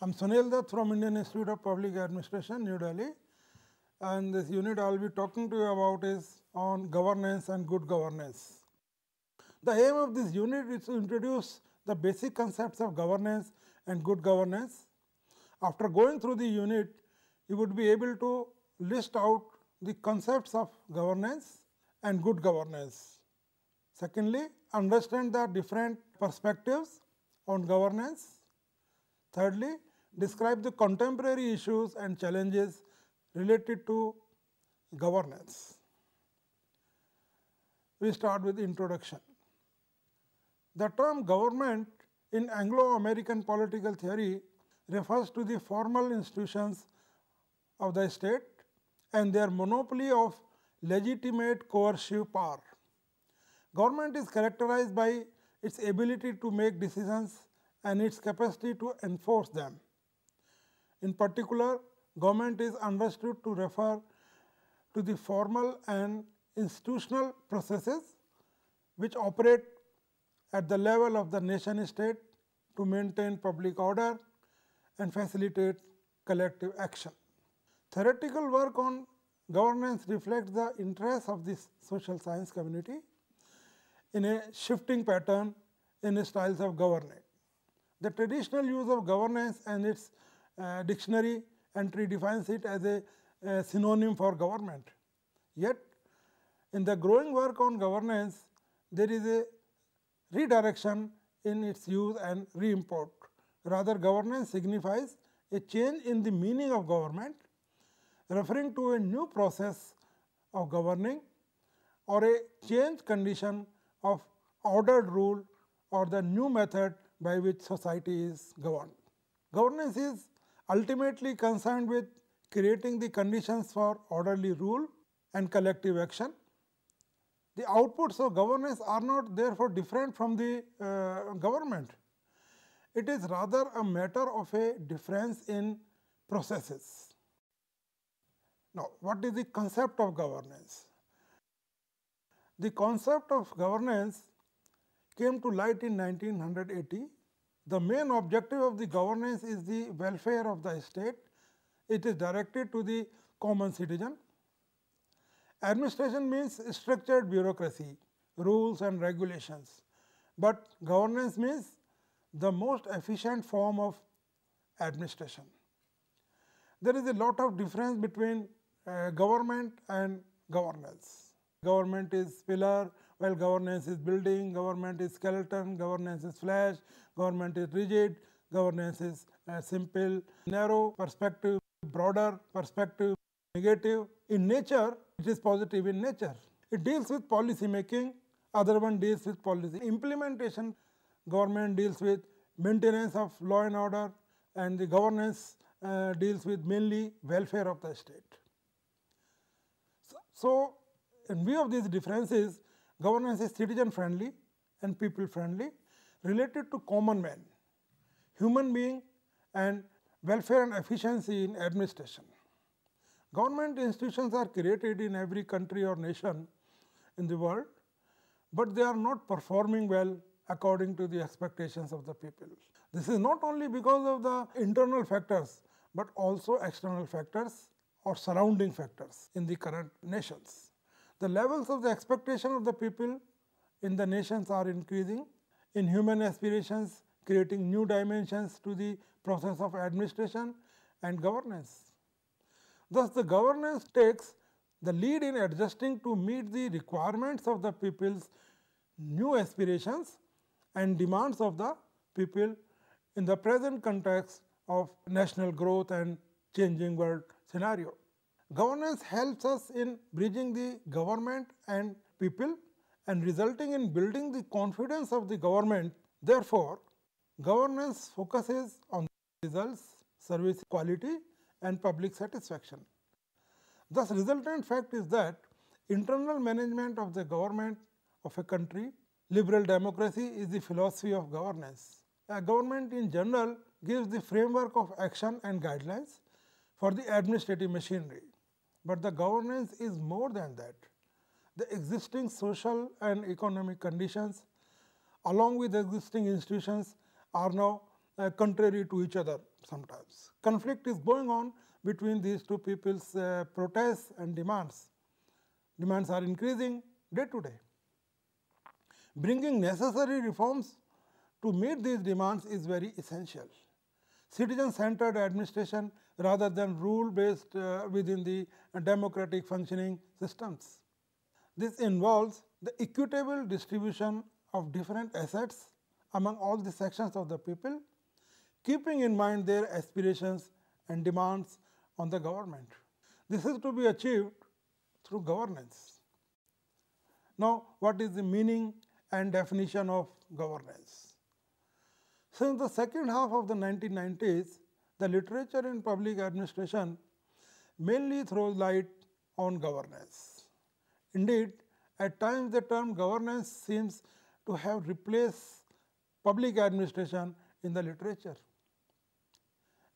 I am Sunil Dutt from Indian Institute of Public Administration, New Delhi, and this unit I will be talking to you about is on governance and good governance. The aim of this unit is to introduce the basic concepts of governance and good governance. After going through the unit, you would be able to list out the concepts of governance and good governance. Secondly, understand the different perspectives on governance. Thirdly, describe the contemporary issues and challenges related to governance. We start with introduction. The term government in Anglo-American political theory refers to the formal institutions of the state and their monopoly of legitimate coercive power. Government is characterized by its ability to make decisions and its capacity to enforce them. In particular, government is understood to refer to the formal and institutional processes which operate at the level of the nation state to maintain public order and facilitate collective action. Theoretical work on governance reflects the interests of this social science community in a shifting pattern in styles of governing. The traditional use of governance and its dictionary entry defines it as a synonym for government. Yet, in the growing work on governance, there is a redirection in its use and reimport. Rather, governance signifies a change in the meaning of government, referring to a new process of governing or a changed condition of ordered rule or the new method by which society is governed. Governance is ultimately concerned with creating the conditions for orderly rule and collective action. The outputs of governance are not therefore different from the government. It is rather a matter of a difference in processes. Now, what is the concept of governance? The concept of governance came to light in 1980. The main objective of the governance is the welfare of the state. It is directed to the common citizen. Administration means structured bureaucracy, rules and regulations, but governance means the most efficient form of administration. There is a lot of difference between government and governance. Government is pillar, while governance is building, government is skeleton, governance is flash, government is rigid, governance is simple, narrow perspective, broader perspective, negative. In nature, it is positive in nature. It deals with policy making, other one deals with policy implementation. Government deals with maintenance of law and order, and the governance deals with mainly welfare of the state. So, in view of these differences, governance is citizen friendly and people friendly, related to common man, human being and welfare and efficiency in administration. Government institutions are created in every country or nation in the world, but they are not performing well according to the expectations of the people. This is not only because of the internal factors, but also external factors or surrounding factors in the current nations. The levels of the expectation of the people in the nations are increasing in human aspirations, creating new dimensions to the process of administration and governance. Thus, the governance takes the lead in adjusting to meet the requirements of the people's new aspirations and demands of the people in the present context of national growth and changing world scenario. Governance helps us in bridging the government and people and resulting in building the confidence of the government. Therefore, governance focuses on results, service quality and public satisfaction. Thus, resultant fact is that internal management of the government of a country, liberal democracy is the philosophy of governance. A government in general gives the framework of action and guidelines for the administrative machinery. But the governance is more than that. The existing social and economic conditions along with existing institutions are now contrary to each other. sometimes. Conflict is going on between these two people's protests and demands. Demands are increasing day to day. Bringing necessary reforms to meet these demands is very essential. Citizen-centered administration rather than rule-based within the democratic functioning systems. This involves the equitable distribution of different assets among all the sections of the people, keeping in mind their aspirations and demands on the government. This is to be achieved through governance. Now, what is the meaning and definition of governance? Since the second half of the 1990s, the literature in public administration mainly throws light on governance. Indeed, at times the term governance seems to have replaced public administration in the literature.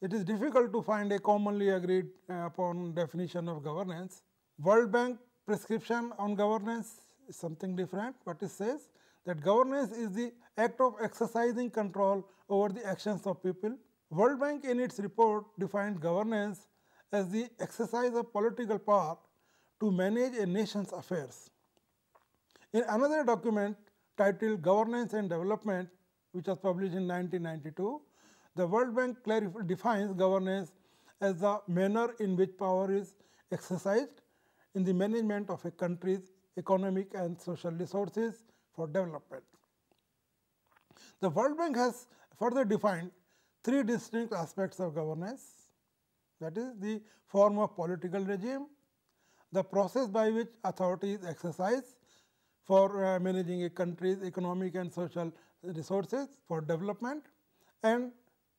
It is difficult to find a commonly agreed upon definition of governance. World Bank prescription on governance is something different, but it says that governance is the act of exercising control over the actions of people. World Bank in its report defined governance as the exercise of political power to manage a nation's affairs. In another document titled Governance and Development, which was published in 1992, the World Bank defines governance as the manner in which power is exercised in the management of a country's economic and social resources for development. The World Bank has further defined three distinct aspects of governance, that is the form of political regime, the process by which authority is exercised for managing a country's economic and social resources for development, and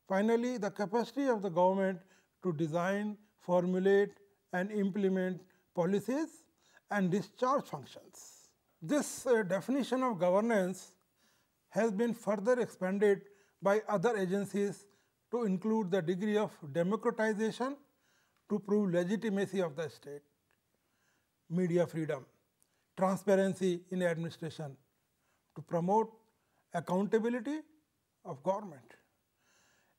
finally, the capacity of the government to design, formulate and implement policies and discharge functions. This definition of governance has been further expanded by other agencies to include the degree of democratization to prove legitimacy of the state, media freedom, transparency in administration, to promote accountability of government,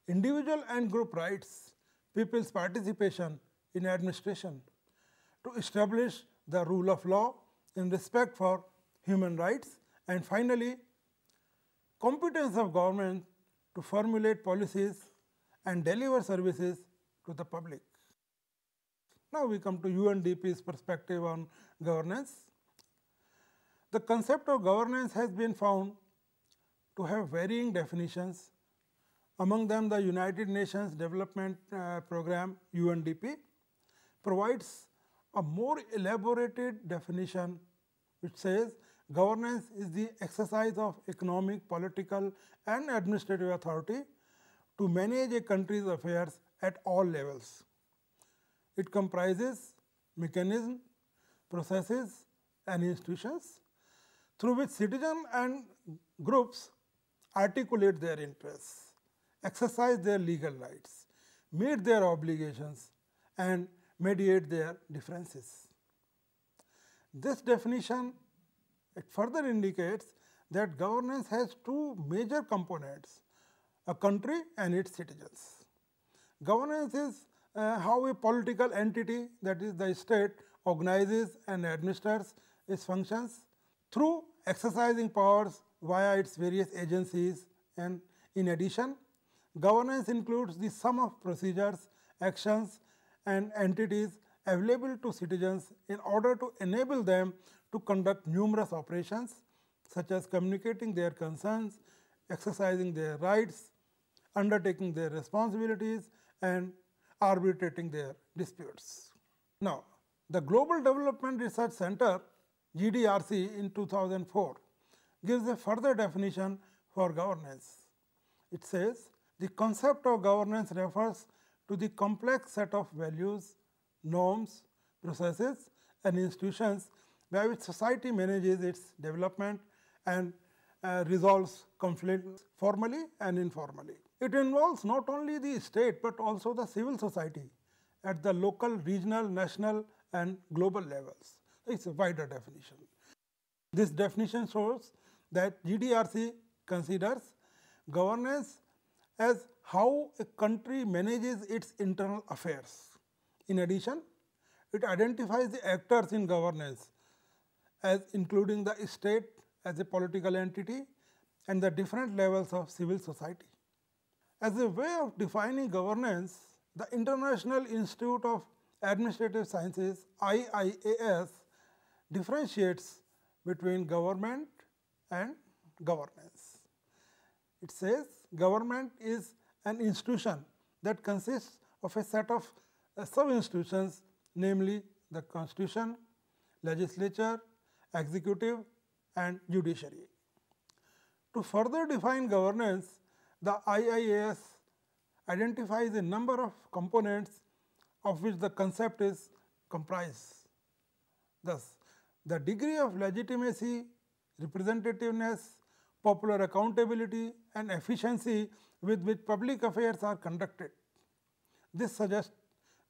individual and group rights, people's participation in administration, to establish the rule of law in respect for human rights, and finally, competence of government to formulate policies and deliver services to the public. Now, we come to UNDP's perspective on governance. The concept of governance has been found to have varying definitions. Among them, the United Nations Development Program UNDP provides a more elaborated definition which says governance is the exercise of economic, political and administrative authority to manage a country's affairs at all levels. It comprises mechanisms, processes and institutions through which citizens and groups articulate their interests, exercise their legal rights, meet their obligations and mediate their differences. This definition further indicates that governance has two major components, a country and its citizens. Governance is how a political entity, that is the state, organizes and administers its functions through exercising powers via its various agencies, and in addition, governance includes the sum of procedures, actions and entities available to citizens in order to enable them to conduct numerous operations such as communicating their concerns, exercising their rights, undertaking their responsibilities and arbitrating their disputes. Now, the Global Development Research Center GDRC in 2004 gives a further definition for governance. It says the concept of governance refers to the complex set of values, norms, processes and institutions by which society manages its development and resolves conflicts formally and informally. It involves not only the state but also the civil society at the local, regional, national and global levels. It is a wider definition. This definition shows that GDRC considers governance as how a country manages its internal affairs. In addition, it identifies the actors in governance as including the state as a political entity and the different levels of civil society. As a way of defining governance, the International Institute of Administrative Sciences (IIAS) differentiates between government and governance. It says government is an institution that consists of a set of sub-institutions, namely the constitution, legislature, executive and judiciary. To further define governance, the IIAS identifies a number of components of which the concept is comprised. Thus, the degree of legitimacy, representativeness, popular accountability and efficiency with which public affairs are conducted. This suggests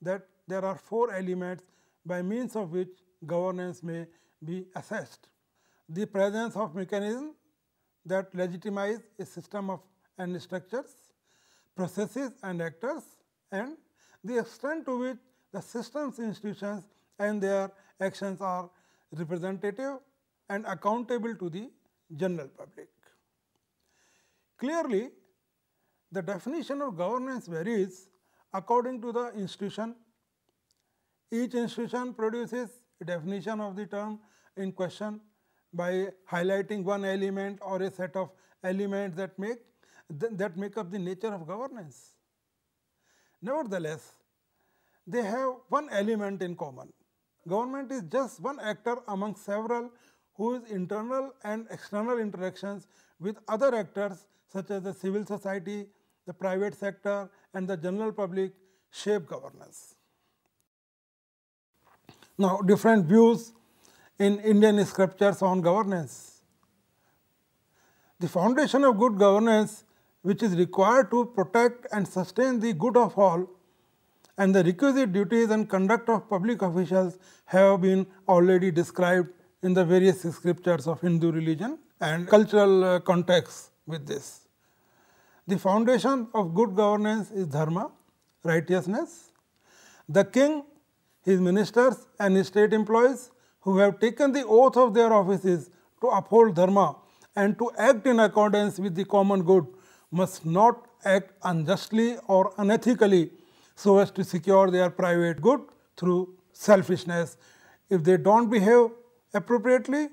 that there are 4 elements by means of which governance may be assessed. The presence of mechanisms that legitimize a system of and structures, processes and actors, and the extent to which the systems, institutions and their actions are representative and accountable to the general public. Clearly, the definition of governance varies according to the institution. Each institution produces a definition of the term in question by highlighting one element or a set of elements that make up the nature of governance. Nevertheless, they have one element in common. Government is just one actor among several whose internal and external interactions with other actors such as the civil society, the private sector and the general public shape governance. Now, different views in Indian scriptures on governance. The foundation of good governance, which is required to protect and sustain the good of all, and the requisite duties and conduct of public officials have been already described in the various scriptures of Hindu religion and cultural context with this. The foundation of good governance is dharma, righteousness. The king, his ministers and state employees who have taken the oath of their offices to uphold dharma and to act in accordance with the common good must not act unjustly or unethically so as to secure their private good through selfishness. If they don't behave appropriately,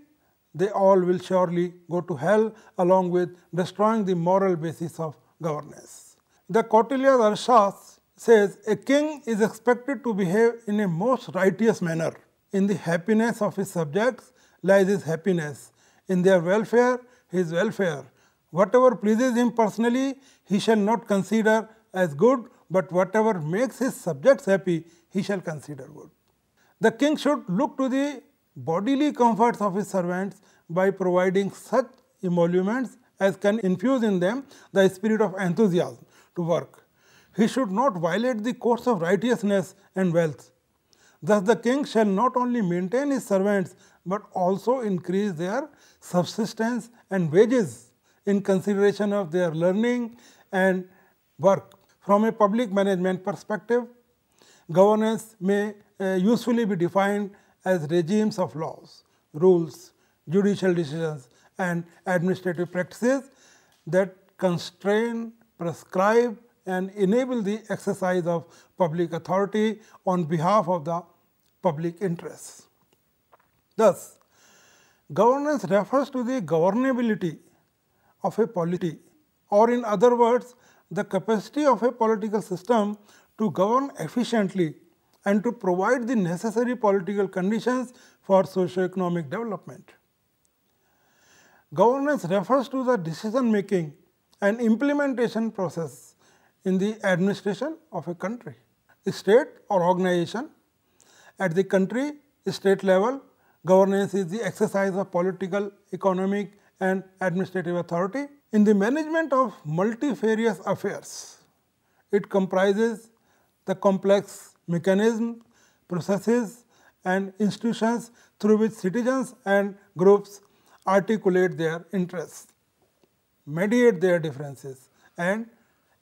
they all will surely go to hell along with destroying the moral basis of governance. The Kautilya's Arthashastra says a king is expected to behave in a most righteous manner. In the happiness of his subjects lies his happiness. In their welfare, his welfare. Whatever pleases him personally, he shall not consider as good, but whatever makes his subjects happy, he shall consider good. The king should look to the bodily comforts of his servants by providing such emoluments as can infuse in them the spirit of enthusiasm to work. He should not violate the course of righteousness and wealth. Thus, the king shall not only maintain his servants, but also increase their subsistence and wages in consideration of their learning and work. From a public management perspective, governance may usefully be defined as regimes of laws, rules, judicial decisions and administrative practices that constrain, prescribe and enable the exercise of public authority on behalf of the public interests. Thus, governance refers to the governability of a polity, or in other words, the capacity of a political system to govern efficiently and to provide the necessary political conditions for socio-economic development. Governance refers to the decision-making and implementation process in the administration of a country, state or organization. At the country, state level, governance is the exercise of political, economic and administrative authority. In the management of multifarious affairs, it comprises the complex mechanisms, processes and institutions through which citizens and groups articulate their interests, mediate their differences and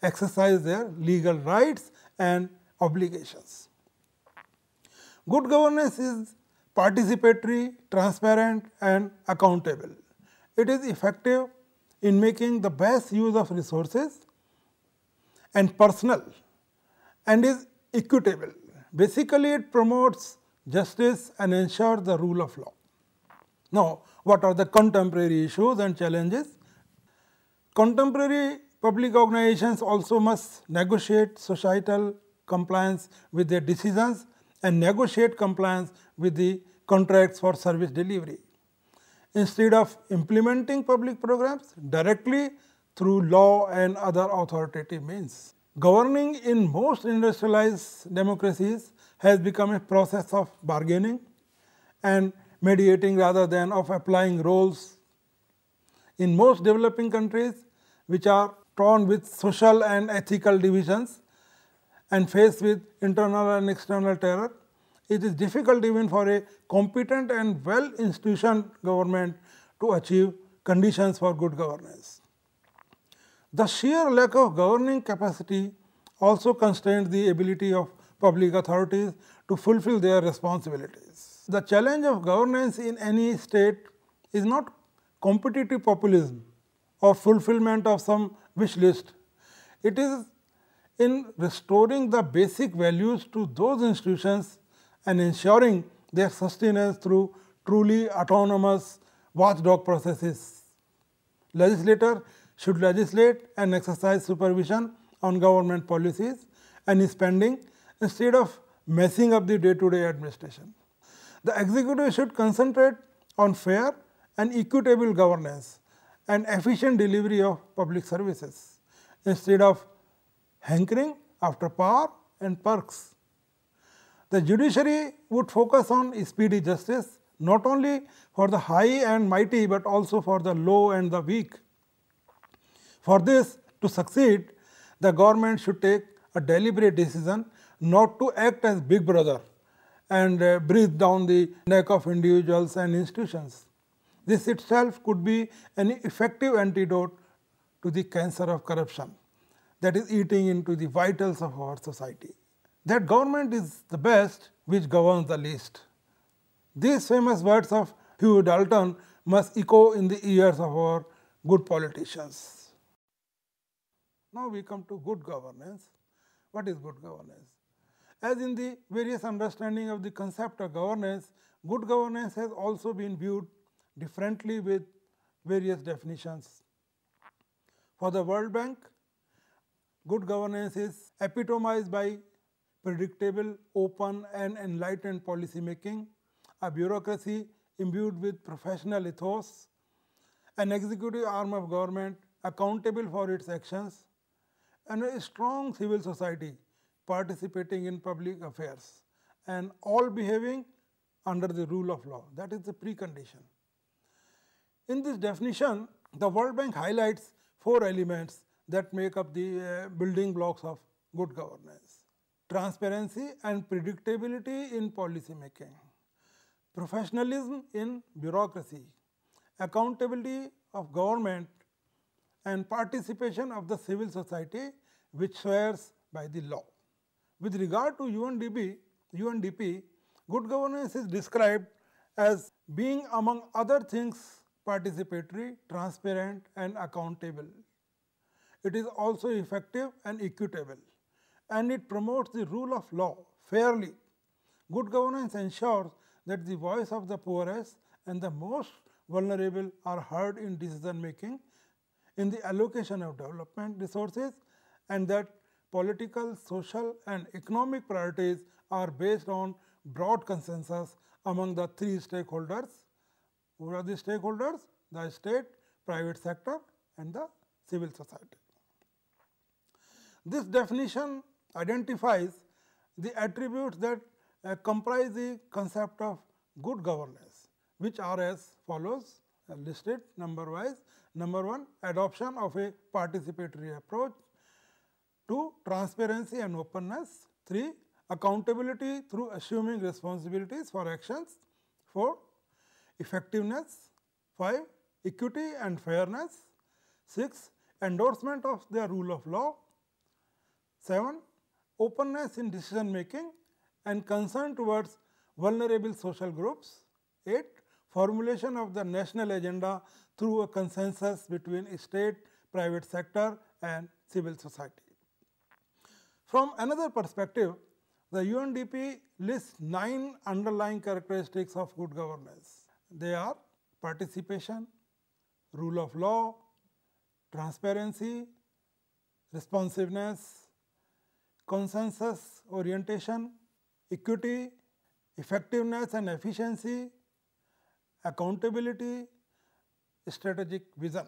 exercise their legal rights and obligations. Good governance is participatory, transparent and accountable. It is effective in making the best use of resources and personal and is equitable. Basically, it promotes justice and ensures the rule of law. Now, what are the contemporary issues and challenges? Contemporary public organizations also must negotiate societal compliance with their decisions and negotiate compliance with the contracts for service delivery. Instead of implementing public programs directly through law and other authoritative means. Governing in most industrialized democracies has become a process of bargaining and mediating rather than of applying roles. In most developing countries, which are torn with social and ethical divisions and faced with internal and external terror, it is difficult even for a competent and well-institutioned government to achieve conditions for good governance. The sheer lack of governing capacity also constrains the ability of public authorities to fulfill their responsibilities. The challenge of governance in any state is not competitive populism or fulfillment of some wish list. It is in restoring the basic values to those institutions and ensuring their sustenance through truly autonomous watchdog processes. Legislator should legislate and exercise supervision on government policies and spending instead of messing up the day-to-day administration. The executive should concentrate on fair and equitable governance and efficient delivery of public services instead of hankering after power and perks. The judiciary would focus on speedy justice not only for the high and mighty but also for the low and the weak. For this to succeed, the government should take a deliberate decision not to act as big brother and breathe down the neck of individuals and institutions. This itself could be an effective antidote to the cancer of corruption that is eating into the vitals of our society. That government is the best which governs the least. These famous words of Hugh Dalton must echo in the ears of our good politicians. Now we come to good governance. What is good governance? As in the various understanding of the concept of governance, good governance has also been viewed differently with various definitions. For the World Bank, good governance is epitomized by predictable, open and enlightened policy making, a bureaucracy imbued with professional ethos, an executive arm of government accountable for its actions, and a strong civil society participating in public affairs and all behaving under the rule of law. That is the precondition. In this definition, the World Bank highlights 4 elements that make up the building blocks of good governance: transparency and predictability in policy making, professionalism in bureaucracy, accountability of government, and participation of the civil society which swears by the law. With regard to UNDP, good governance is described as being, among other things, participatory, transparent and accountable. It is also effective and equitable, and it promotes the rule of law fairly. Good governance ensures that the voice of the poorest and the most vulnerable are heard in decision making, in the allocation of development resources, and that political, social and economic priorities are based on broad consensus among the 3 stakeholders. Who are the stakeholders? The state, private sector and the civil society. This definition identifies the attributes that comprise the concept of good governance, which are as follows, listed number wise. Number 1, adoption of a participatory approach. 2, transparency and openness. 3, accountability through assuming responsibilities for actions. 4, effectiveness. 5, equity and fairness. 6, endorsement of the rule of law. 7. Openness in decision making and concern towards vulnerable social groups. 8. Formulation of the national agenda through a consensus between state, private sector and civil society. From another perspective, the UNDP lists 9 underlying characteristics of good governance. They are participation, rule of law, transparency, responsiveness, consensus orientation, equity, effectiveness and efficiency, accountability, strategic vision.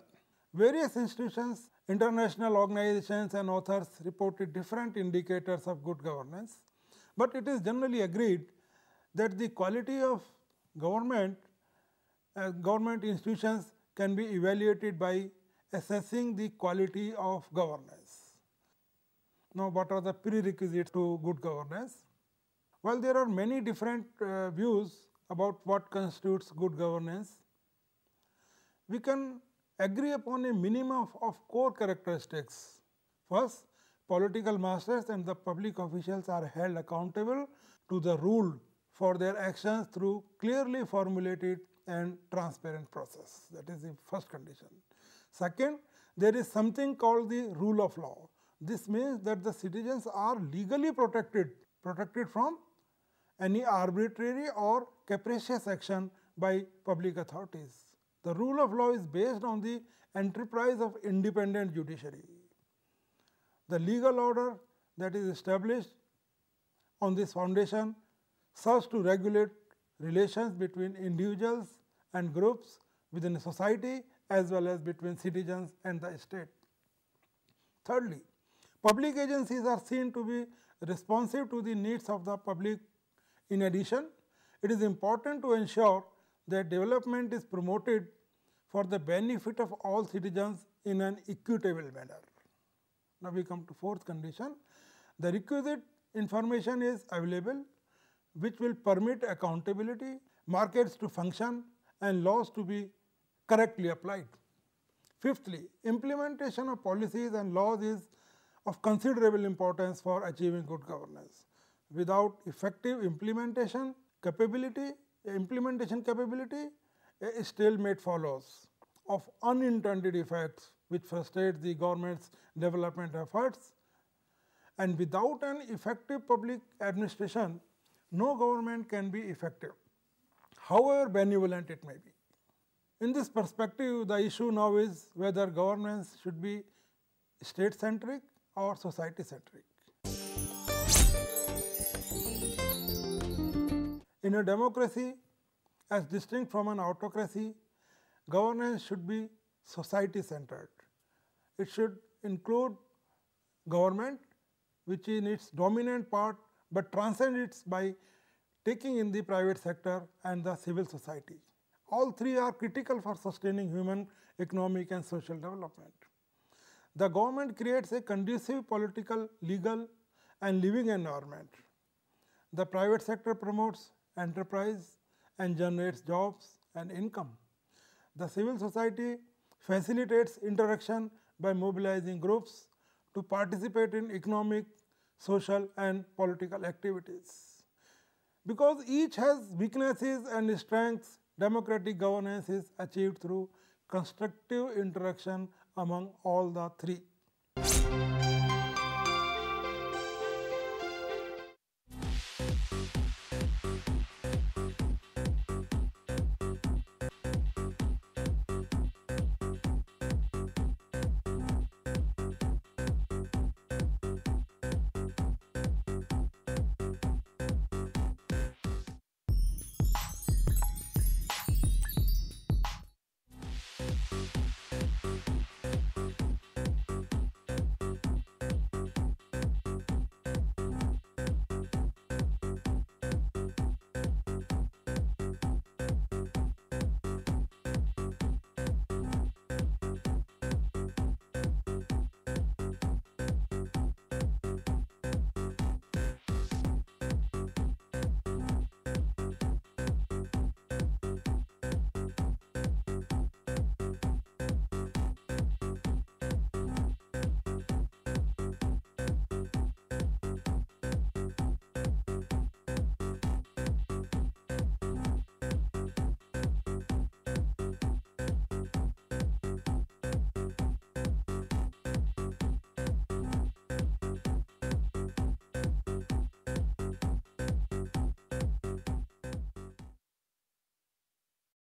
Various institutions, international organizations and authors reported different indicators of good governance, but it is generally agreed that the quality of government institutions can be evaluated by assessing the quality of governance. Now, what are the prerequisites to good governance? Well, there are many different views about what constitutes good governance. We can agree upon a minimum of core characteristics. First, political masters and the public officials are held accountable to the rule for their actions through clearly formulated and transparent process. That is the first condition. Second, there is something called the rule of law. This means that the citizens are legally protected from any arbitrary or capricious action by public authorities. The rule of law is based on the enterprise of independent judiciary. The legal order that is established on this foundation serves to regulate relations between individuals and groups within a society as well as between citizens and the state. Thirdly, public agencies are seen to be responsive to the needs of the public. In addition, it is important to ensure that development is promoted for the benefit of all citizens in an equitable manner. Now, we come to fourth condition. The requisite information is available which will permit accountability, markets to function and laws to be correctly applied. Fifthly, implementation of policies and laws is of considerable importance for achieving good governance. Without effective implementation capability, a stalemate follows of unintended effects which frustrate the government's development efforts, and without an effective public administration, no government can be effective, however benevolent it may be. In this perspective, the issue now is whether governance should be state-centric or society-centric. In a democracy, as distinct from an autocracy, governance should be society-centered. It should include government, which in its dominant part, but transcend it by taking in the private sector and the civil society. All three are critical for sustaining human, economic and social development. The government creates a conducive political, legal and living environment. The private sector promotes enterprise and generates jobs and income. The civil society facilitates interaction by mobilizing groups to participate in economic, social and political activities. Because each has weaknesses and strengths, democratic governance is achieved through constructive interaction among all the three.